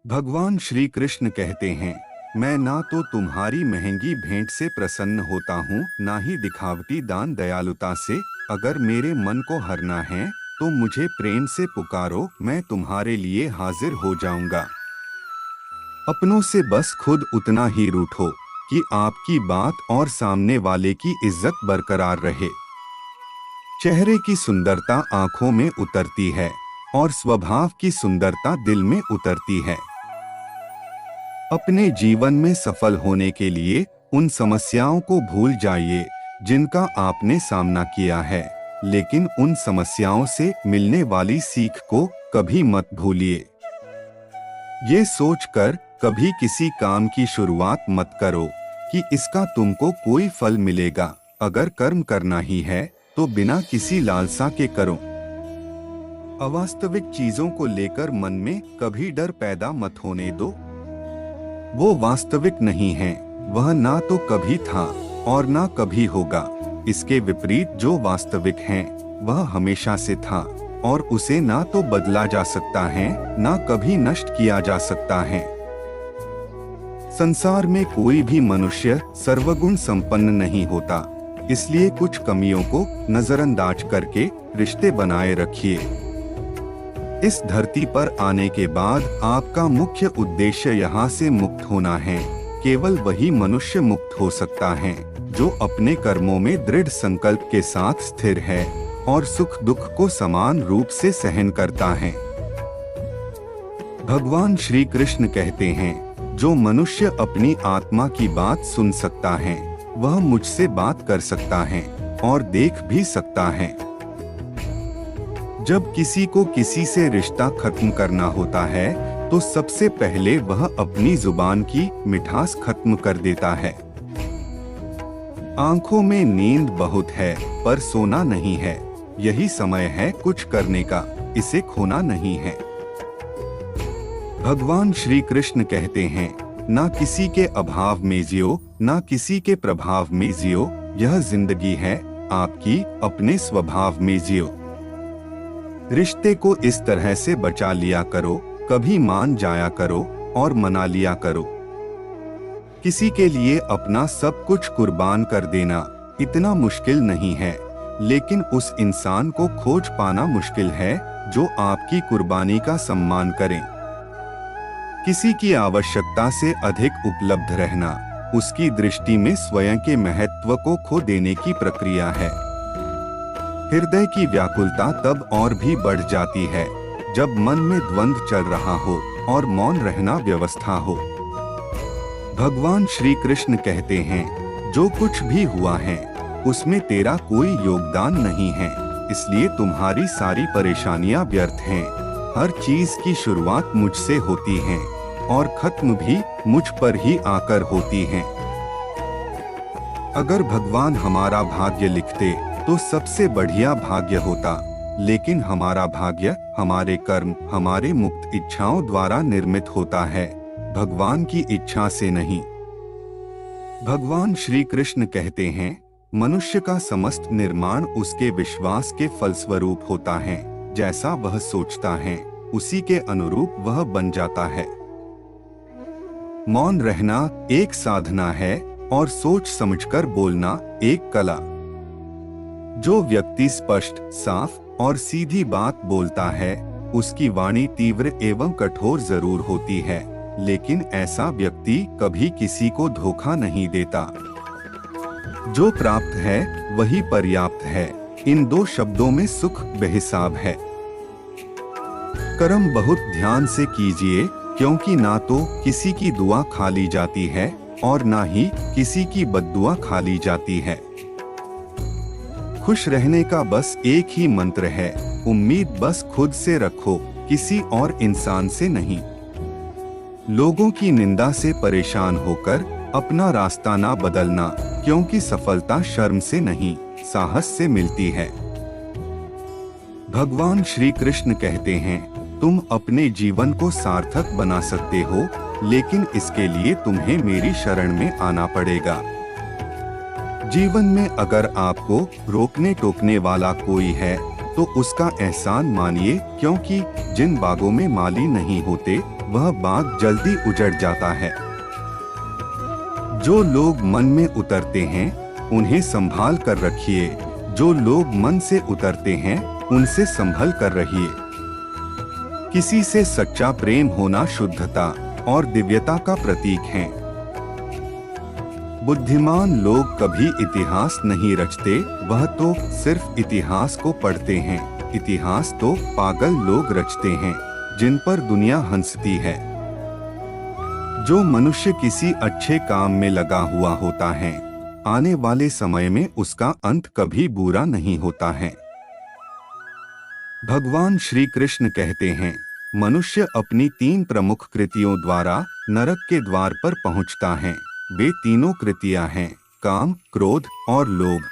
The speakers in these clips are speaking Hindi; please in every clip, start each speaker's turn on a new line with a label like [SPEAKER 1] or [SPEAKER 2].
[SPEAKER 1] भगवान श्री कृष्ण कहते हैं, मैं ना तो तुम्हारी महंगी भेंट से प्रसन्न होता हूँ, ना ही दिखावटी दान दयालुता से। अगर मेरे मन को हरना है तो मुझे प्रेम से पुकारो, मैं तुम्हारे लिए हाजिर हो जाऊंगा। अपनों से बस खुद उतना ही रूठो कि आपकी बात और सामने वाले की इज्जत बरकरार रहे। चेहरे की सुंदरता आंखों में उतरती है और स्वभाव की सुंदरता दिल में उतरती है। अपने जीवन में सफल होने के लिए उन समस्याओं को भूल जाइए जिनका आपने सामना किया है, लेकिन उन समस्याओं से मिलने वाली सीख को कभी मत भूलिए। ये सोचकर कभी किसी काम की शुरुआत मत करो कि इसका तुमको कोई फल मिलेगा। अगर कर्म करना ही है तो बिना किसी लालसा के करो। अवास्तविक चीजों को लेकर मन में कभी डर पैदा मत होने दो। वो वास्तविक नहीं है, वह ना तो कभी था और ना कभी होगा। इसके विपरीत जो वास्तविक है वह हमेशा से था और उसे ना तो बदला जा सकता है, ना कभी नष्ट किया जा सकता है। संसार में कोई भी मनुष्य सर्वगुण संपन्न नहीं होता, इसलिए कुछ कमियों को नजरअंदाज करके रिश्ते बनाए रखिए। इस धरती पर आने के बाद आपका मुख्य उद्देश्य यहाँ से मुक्त होना है। केवल वही मनुष्य मुक्त हो सकता है जो अपने कर्मों में दृढ़ संकल्प के साथ स्थिर है और सुख दुख को समान रूप से सहन करता है। भगवान श्री कृष्ण कहते हैं, जो मनुष्य अपनी आत्मा की बात सुन सकता है वह मुझसे बात कर सकता है और देख भी सकता है। जब किसी को किसी से रिश्ता खत्म करना होता है तो सबसे पहले वह अपनी जुबान की मिठास खत्म कर देता है। आंखों में नींद बहुत है पर सोना नहीं है। यही समय है कुछ करने का, इसे खोना नहीं है। भगवान श्री कृष्ण कहते हैं, ना किसी के अभाव में जियो, ना किसी के प्रभाव में जियो। यह जिंदगी है आपकी, अपने स्वभाव में जियो। रिश्ते को इस तरह से बचा लिया करो, कभी मान जाया करो और मना लिया करो। किसी के लिए अपना सब कुछ कुर्बान कर देना इतना मुश्किल नहीं है, लेकिन उस इंसान को खोज पाना मुश्किल है जो आपकी कुर्बानी का सम्मान करे। किसी की आवश्यकता से अधिक उपलब्ध रहना उसकी दृष्टि में स्वयं के महत्व को खो देने की प्रक्रिया है। हृदय की व्याकुलता तब और भी बढ़ जाती है जब मन में द्वंद्व चल रहा हो और मौन रहना व्यवस्था हो। भगवान श्री कृष्ण कहते हैं, जो कुछ भी हुआ है उसमें तेरा कोई योगदान नहीं है, इसलिए तुम्हारी सारी परेशानियां व्यर्थ हैं। हर चीज की शुरुआत मुझसे होती है और खत्म भी मुझ पर ही आकर होती है। अगर भगवान हमारा भाग्य लिखते तो सबसे बढ़िया भाग्य होता, लेकिन हमारा भाग्य हमारे कर्म, हमारे मुक्त इच्छाओं द्वारा निर्मित होता है, भगवान की इच्छा से नहीं। भगवान श्री कृष्ण कहते हैं, मनुष्य का समस्त निर्माण उसके विश्वास के फलस्वरूप होता है। जैसा वह सोचता है उसी के अनुरूप वह बन जाता है। मौन रहना एक साधना है और सोच समझकर बोलना एक कला। जो व्यक्ति स्पष्ट, साफ और सीधी बात बोलता है उसकी वाणी तीव्र एवं कठोर जरूर होती है, लेकिन ऐसा व्यक्ति कभी किसी को धोखा नहीं देता। जो प्राप्त है वही पर्याप्त है, इन दो शब्दों में सुख बेहिसाब है। कर्म बहुत ध्यान से कीजिए, क्योंकि ना तो किसी की दुआ खा ली जाती है और ना ही किसी की बद्दुआ खा ली जाती है। खुश रहने का बस एक ही मंत्र है, उम्मीद बस खुद से रखो, किसी और इंसान से नहीं। लोगों की निंदा से परेशान होकर अपना रास्ता ना बदलना, क्योंकि सफलता शर्म से नहीं, साहस से मिलती है। भगवान श्री कृष्ण कहते हैं, तुम अपने जीवन को सार्थक बना सकते हो, लेकिन इसके लिए तुम्हें मेरी शरण में आना पड़ेगा। जीवन में अगर आपको रोकने टोकने वाला कोई है तो उसका एहसान मानिए, क्योंकि जिन बागों में माली नहीं होते वह बाग जल्दी उजड़ जाता है। जो लोग मन में उतरते हैं उन्हें संभाल कर रखिए, जो लोग मन से उतरते हैं उनसे संभल कर रहिए। किसी से सच्चा प्रेम होना शुद्धता और दिव्यता का प्रतीक है। बुद्धिमान लोग कभी इतिहास नहीं रचते, वह तो सिर्फ इतिहास को पढ़ते हैं। इतिहास तो पागल लोग रचते हैं जिन पर दुनिया हंसती है। जो मनुष्य किसी अच्छे काम में लगा हुआ होता है, आने वाले समय में उसका अंत कभी बुरा नहीं होता है। भगवान श्री कृष्ण कहते हैं, मनुष्य अपनी 3 प्रमुख कृतियों द्वारा नरक के द्वार पर पहुंचता है। वे तीनों कृतियां हैं काम, क्रोध और लोभ।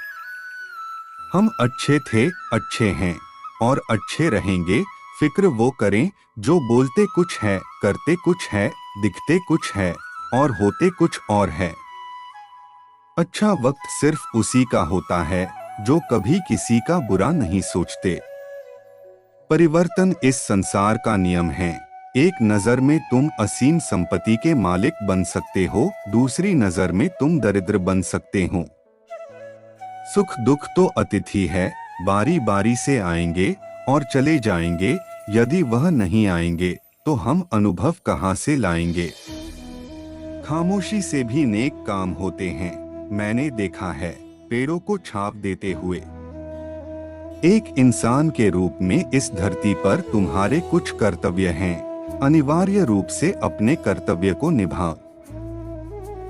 [SPEAKER 1] हम अच्छे थे, अच्छे हैं और अच्छे रहेंगे। फिक्र वो करें जो बोलते कुछ है, करते कुछ है, दिखते कुछ है और होते कुछ और है। अच्छा वक्त सिर्फ उसी का होता है जो कभी किसी का बुरा नहीं सोचते। परिवर्तन इस संसार का नियम है। एक नजर में तुम असीम संपत्ति के मालिक बन सकते हो, दूसरी नजर में तुम दरिद्र बन सकते हो। सुख दुख तो अतिथि है, बारी बारी से आएंगे और चले जाएंगे। यदि वह नहीं आएंगे तो हम अनुभव कहां से लाएंगे। खामोशी से भी नेक काम होते हैं। मैंने देखा है पेड़ों को छाप देते हुए। एक इंसान के रूप में इस धरती पर तुम्हारे कुछ कर्तव्य हैं, अनिवार्य रूप से अपने कर्तव्य को निभाओ।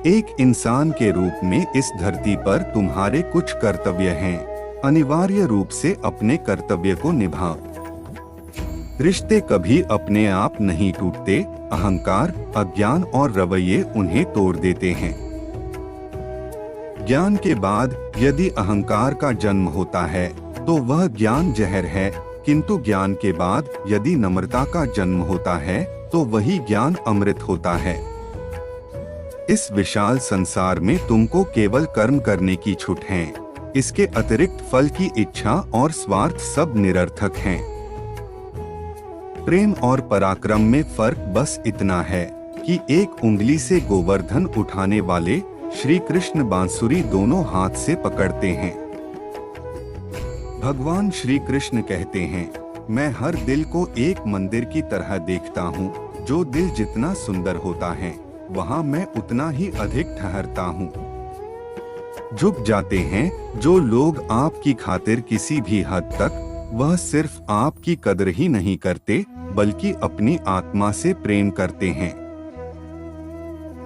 [SPEAKER 1] एक इंसान के रूप में इस धरती पर तुम्हारे कुछ कर्तव्य हैं, अनिवार्य रूप से अपने कर्तव्य को निभाओ। रिश्ते कभी अपने आप नहीं टूटते, अहंकार, अज्ञान और रवैये उन्हें तोड़ देते हैं। ज्ञान के बाद यदि अहंकार का जन्म होता है तो वह ज्ञान जहर है, किंतु ज्ञान के बाद यदि नम्रता का जन्म होता है तो वही ज्ञान अमृत होता है। इस विशाल संसार में तुमको केवल कर्म करने की छूट है। इसके अतिरिक्त फल की इच्छा और स्वार्थ सब निरर्थक हैं। प्रेम और पराक्रम में फर्क बस इतना है कि एक उंगली से गोवर्धन उठाने वाले श्री कृष्ण बांसुरी दोनों हाथ से पकड़ते हैं। भगवान श्री कृष्ण कहते हैं, मैं हर दिल को एक मंदिर की तरह देखता हूँ। जो दिल जितना सुंदर होता है वहाँ मैं उतना ही अधिक ठहरता हूँ। झुक जाते हैं जो लोग आपकी खातिर किसी भी हद तक। वह सिर्फ आपकी कदर ही नहीं करते बल्कि अपनी आत्मा से प्रेम करते हैं।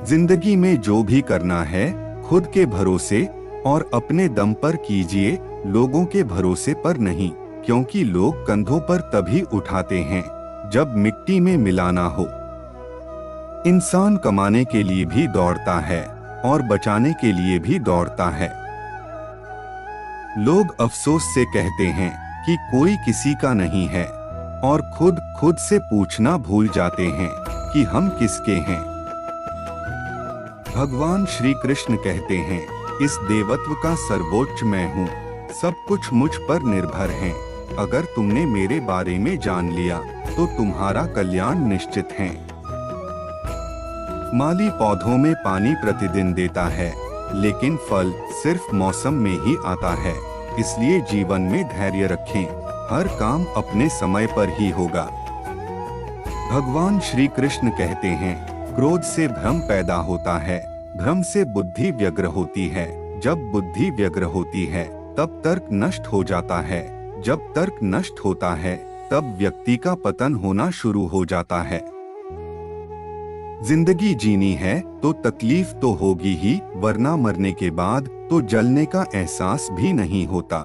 [SPEAKER 1] जिंदगी में जो भी करना है खुद के भरोसे और अपने दम पर कीजिए, लोगों के भरोसे पर नहीं, क्योंकि लोग कंधों पर तभी उठाते हैं जब मिट्टी में मिलाना हो। इंसान कमाने के लिए भी दौड़ता है और बचाने के लिए भी दौड़ता है। लोग अफसोस से कहते हैं कि कोई किसी का नहीं है और खुद से पूछना भूल जाते हैं कि हम किसके हैं। भगवान श्री कृष्ण कहते हैं, इस देवत्व का सर्वोच्च मैं हूँ, सब कुछ मुझ पर निर्भर है। अगर तुमने मेरे बारे में जान लिया तो तुम्हारा कल्याण निश्चित है। माली पौधों में पानी प्रतिदिन देता है, लेकिन फल सिर्फ मौसम में ही आता है। इसलिए जीवन में धैर्य रखें, हर काम अपने समय पर ही होगा। भगवान श्री कृष्ण कहते हैं, क्रोध से भ्रम पैदा होता है, भ्रम से बुद्धि व्यग्र होती है। जब बुद्धि व्यग्र होती है तब तर्क नष्ट हो जाता है। जब तर्क नष्ट होता है तब व्यक्ति का पतन होना शुरू हो जाता है। जिंदगी जीनी है तो तकलीफ तो होगी ही, वरना मरने के बाद तो जलने का एहसास भी नहीं होता।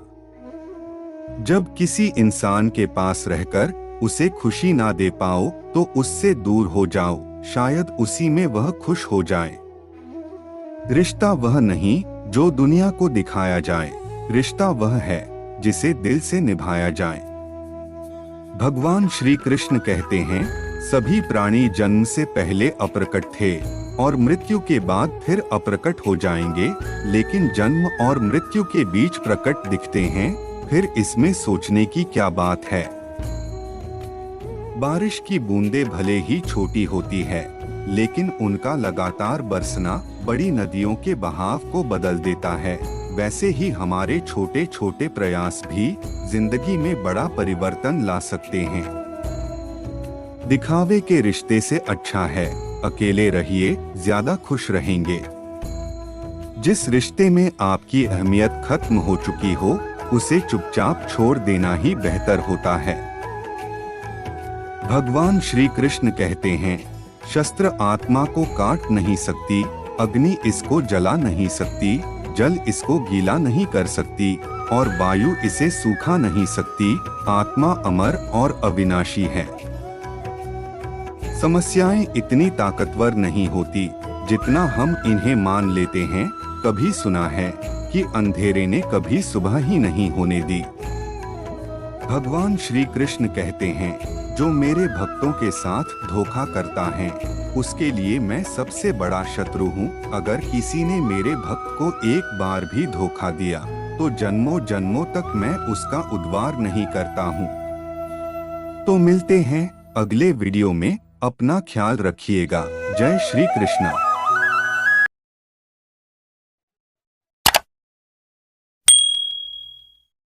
[SPEAKER 1] जब किसी इंसान के पास रहकर उसे खुशी ना दे पाओ तो उससे दूर हो जाओ, शायद उसी में वह खुश हो जाए। रिश्ता वह नहीं जो दुनिया को दिखाया जाए, रिश्ता वह है जिसे दिल से निभाया जाए। भगवान श्री कृष्ण कहते हैं, सभी प्राणी जन्म से पहले अप्रकट थे और मृत्यु के बाद फिर अप्रकट हो जाएंगे, लेकिन जन्म और मृत्यु के बीच प्रकट दिखते हैं। फिर इसमें सोचने की क्या बात है। बारिश की बूंदें भले ही छोटी होती है, लेकिन उनका लगातार बरसना बड़ी नदियों के बहाव को बदल देता है। वैसे ही हमारे छोटे छोटे प्रयास भी जिंदगी में बड़ा परिवर्तन ला सकते हैं। दिखावे के रिश्ते से अच्छा है अकेले रहिए, ज्यादा खुश रहेंगे। जिस रिश्ते में आपकी अहमियत खत्म हो चुकी हो, उसे चुपचाप छोड़ देना ही बेहतर होता है। भगवान श्री कृष्ण कहते हैं, शस्त्र आत्मा को काट नहीं सकती, अग्नि इसको जला नहीं सकती, जल इसको गीला नहीं कर सकती और वायु इसे सूखा नहीं सकती। आत्मा अमर और अविनाशी है। समस्याएं इतनी ताकतवर नहीं होती जितना हम इन्हें मान लेते हैं। कभी सुना है कि अंधेरे ने कभी सुबह ही नहीं होने दी। भगवान श्री कृष्ण कहते हैं, जो मेरे भक्तों के साथ धोखा करता है उसके लिए मैं सबसे बड़ा शत्रु हूँ। अगर किसी ने मेरे भक्त को एक बार भी धोखा दिया तो जन्मों जन्मों तक मैं उसका उद्धार नहीं करता हूँ। तो मिलते हैं अगले वीडियो में। अपना ख्याल रखिएगा। जय श्री कृष्ण।